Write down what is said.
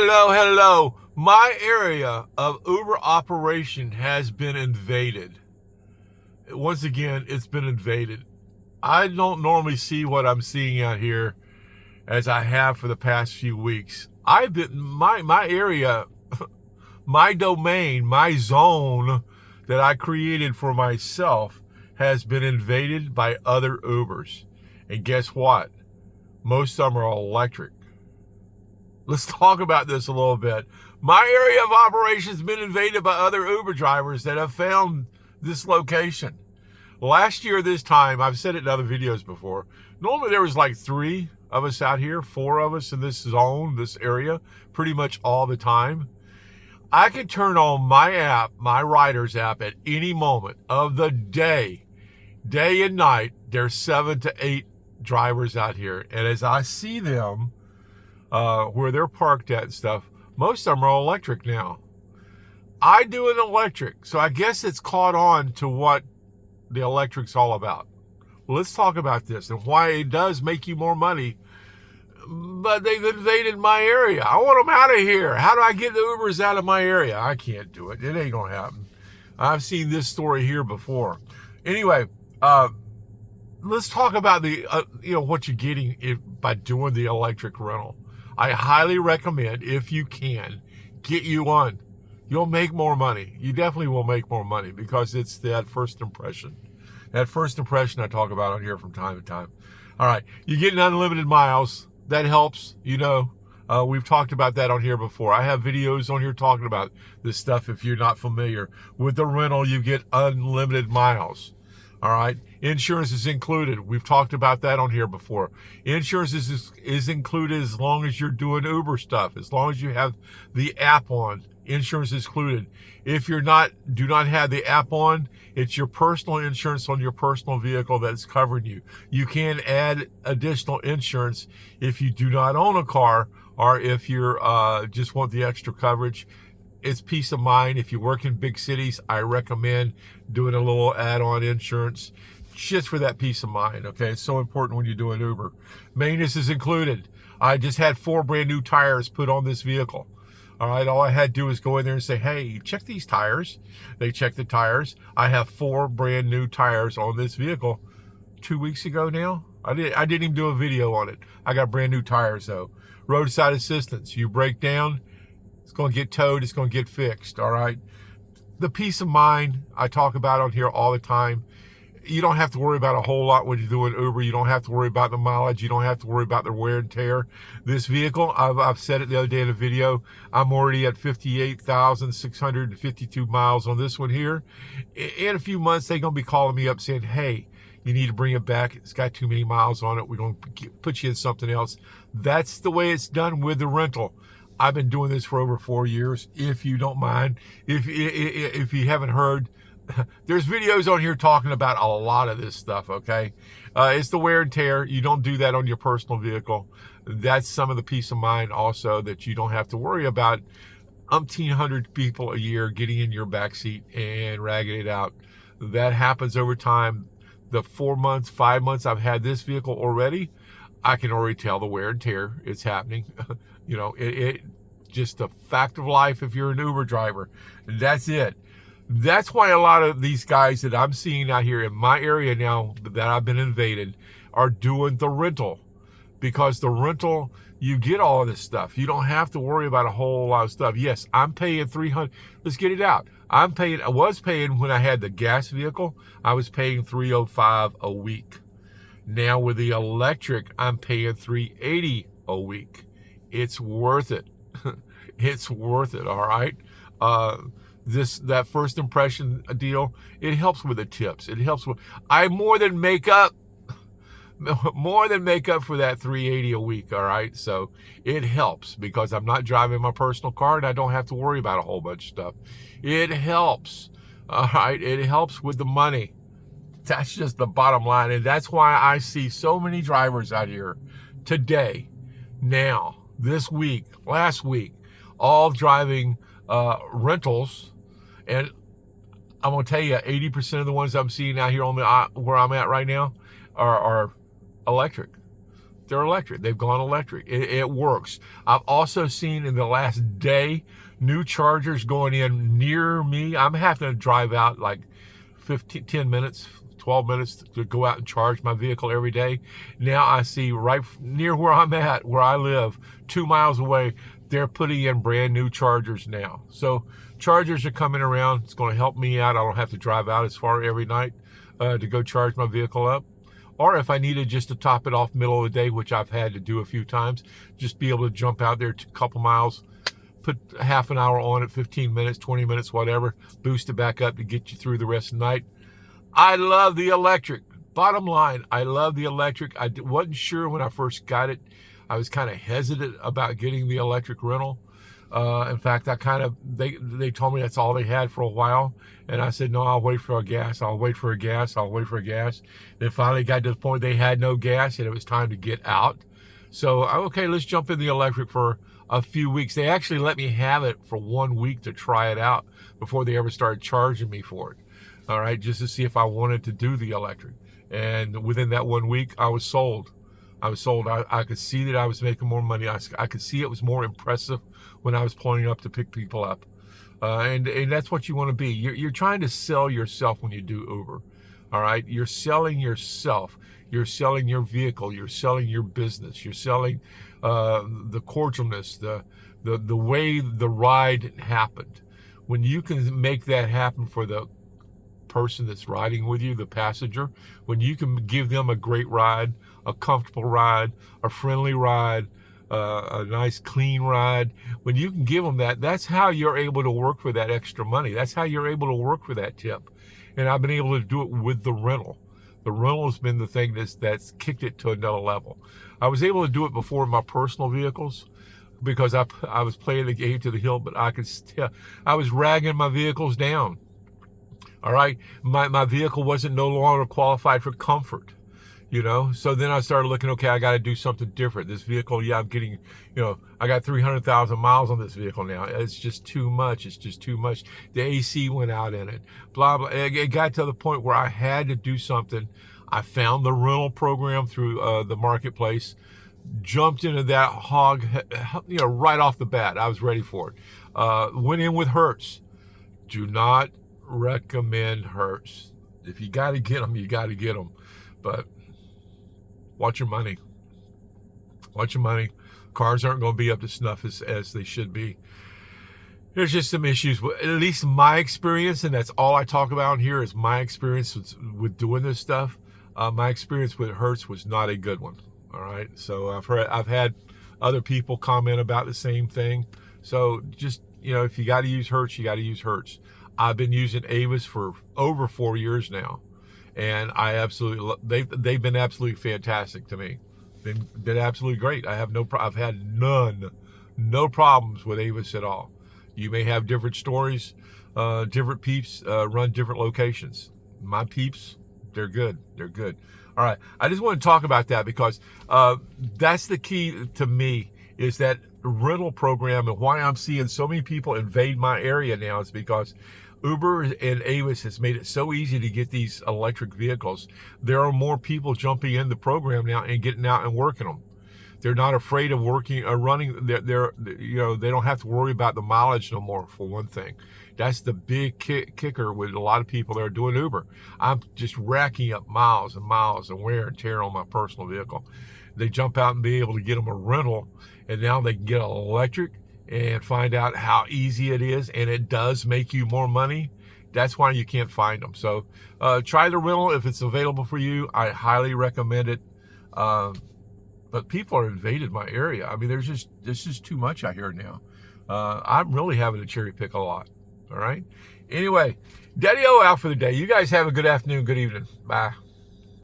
Hello. My area of Uber operation has been invaded. Once again, it's been invaded. I don't normally see what I'm seeing out here as I have for the past few weeks. I've been, my area, my domain, my zone that I created for myself has been invaded by other Ubers. And guess what? Most of them are electric. Let's talk about this a little bit. My area of operation has been invaded by other Uber drivers that have found this location. Last year, this time, I've said it in other videos before, normally there was like 3 of us out here, 4 of us in this zone, this area, pretty much all the time. I can turn on my app, my Riders app, at any moment of the day and night. There's 7 to 8 drivers out here. And as I see them, where they're parked at and stuff, most of them are electric now. I do an electric, so I guess it's caught on to what the electric's all about. Well, let's talk about this and why it does make you more money, but they've invaded my area. I want them out of here. How do I get the Ubers out of my area? I can't do it. It ain't gonna happen. I've seen this story here before. Anyway, let's talk about the what you're getting by doing the electric rental. I highly recommend, if you can, get you one. You'll make more money. You definitely will make more money because it's that first impression. That first impression I talk about on here from time to time. All right, you're getting unlimited miles. That helps. We've talked about that on here before. I have videos on here talking about this stuff. If you're not familiar with the rental, you get unlimited miles. All right. Insurance is included. We've talked about that on here before. Insurance is included as long as you're doing Uber stuff. As long as you have the app on, insurance is included. If you're do not have the app on, it's your personal insurance on your personal vehicle that's covering you. You can add additional insurance if you do not own a car or if you're just want the extra coverage. It's peace of mind. If you work in big cities, I recommend doing a little add-on insurance just for that peace of mind, okay? It's so important when you're doing Uber. Maintenance is included. I just had 4 brand new tires put on this vehicle. All right, all I had to do is go in there and say, hey, check these tires. They checked the tires. I have 4 brand new tires on this vehicle 2 weeks ago now. I didn't even do a video on it. I got brand new tires, though. Roadside assistance. You break down, it's going to get towed. It's going to get fixed, all right? The peace of mind I talk about on here all the time. You don't have to worry about a whole lot when you're doing Uber. You don't have to worry about the mileage. You don't have to worry about the wear and tear. This vehicle, I've said it the other day in a video, I'm already at 58,652 miles on this one here. In a few months, they're going to be calling me up saying, hey, you need to bring it back. It's got too many miles on it. We're going to put you in something else. That's the way it's done with the rental. I've been doing this for over 4 years. If you don't mind, if you haven't heard, there's videos on here talking about a lot of this stuff, okay? It's the wear and tear. You don't do that on your personal vehicle. That's some of the peace of mind also that you don't have to worry about 1,800 people a year getting in your backseat and ragging it out. That happens over time. The 4 months, 5 months I've had this vehicle already, I can already tell the wear and tear. It's happening. It just a fact of life if you're an Uber driver. That's it. That's why a lot of these guys that I'm seeing out here in my area now that I've been invaded are doing the rental. Because the rental, you get all of this stuff. You don't have to worry about a whole lot of stuff. Yes, I'm paying $300. Let's get it out. I was paying when I had the gas vehicle, I was paying $305 a week. Now with the electric, I'm paying $380 a week. It's worth it. It's worth it, all right? That first impression deal, it helps with the tips. It helps with, I more than make up for that $380 a week, all right? So it helps because I'm not driving my personal car and I don't have to worry about a whole bunch of stuff. It helps, all right? It helps with the money. That's just the bottom line. And that's why I see so many drivers out here today, now, this week, last week, all driving rentals. And I'm going to tell you, 80% of the ones I'm seeing out here on where I'm at right now are electric. They're electric. They've gone electric. It works. I've also seen in the last day new chargers going in near me. I'm having to drive out like 10 minutes, 12 minutes to go out and charge my vehicle every day. Now I see right near where I'm at, where I live, 2 miles away, they're putting in brand new chargers now. So chargers are coming around. It's going to help me out. I don't have to drive out as far every night to go charge my vehicle up. Or if I needed just to top it off middle of the day, which I've had to do a few times, just be able to jump out there a couple miles, put half an hour on it, 15 minutes, 20 minutes, whatever, boost it back up to get you through the rest of the night. I love the electric. Bottom line, I love the electric. I wasn't sure when I first got it. I was kind of hesitant about getting the electric rental. In fact, they told me that's all they had for a while. And I said, no, I'll wait for a gas. I'll wait for a gas. I'll wait for a gas. Then finally got to the point they had no gas and it was time to get out. So, okay, let's jump in the electric for a few weeks. They actually let me have it for 1 week to try it out before they ever started charging me for it. All right, just to see if I wanted to do the electric. And within that 1 week, I was sold. I could see that I was making more money. I could see it was more impressive when I was pulling up to pick people up. And that's what you want to be. You're trying to sell yourself when you do Uber. All right. You're selling yourself. You're selling your vehicle. You're selling your business. You're selling the cordialness, the way the ride happened. When you can make that happen for the person that's riding with you, the passenger, when you can give them a great ride, a comfortable ride, a friendly ride, a nice clean ride, when you can give them that, that's how you're able to work for that extra money. That's how you're able to work for that tip. And I've been able to do it with the rental. The rental has been the thing that's kicked it to another level. I was able to do it before in my personal vehicles because I was playing the game to the hill, but I was ragging my vehicles down. All right. My vehicle wasn't no longer qualified for comfort, So then I started looking, okay, I got to do something different. This vehicle, I'm getting, I got 300,000 miles on this vehicle now. It's just too much. It's just too much. The AC went out in it, blah, blah. It got to the point where I had to do something. I found the rental program through the marketplace, jumped into that hog, right off the bat. I was ready for it. Went in with Hertz. Do not recommend Hertz. If you got to get them, you got to get them. But watch your money. Watch your money. Cars aren't going to be up to snuff as they should be. There's just some issues, at least my experience, and that's all I talk about here is my experience with doing this stuff. My experience with Hertz was not a good one. All right. So I've had other people comment about the same thing. So just, if you got to use Hertz, you got to use Hertz. I've been using Avis for over 4 years now, and they've been absolutely fantastic to me. Been absolutely great. I've had no problems with Avis at all. You may have different stories, different peeps run different locations. My peeps, they're good. They're good. All right. I just want to talk about that because that's the key to me is that rental program, and why I'm seeing so many people invade my area now is because Uber and Avis has made it so easy to get these electric vehicles. There are more people jumping in the program now and getting out and working them. They're not afraid of working or running. They don't have to worry about the mileage no more, for one thing. That's the big kicker with a lot of people that are doing Uber. I'm just racking up miles and miles and wear and tear on my personal vehicle. They jump out and be able to get them a rental, and now they can get an electric and find out how easy it is, and it does make you more money. That's why you can't find them. So try the rental if it's available for you. I highly recommend it. But people are invaded my area. I mean, there's just too much out here now. I'm really having to cherry pick a lot. All right. Anyway, Daddy-O out for the day. You guys have a good afternoon, good evening. Bye.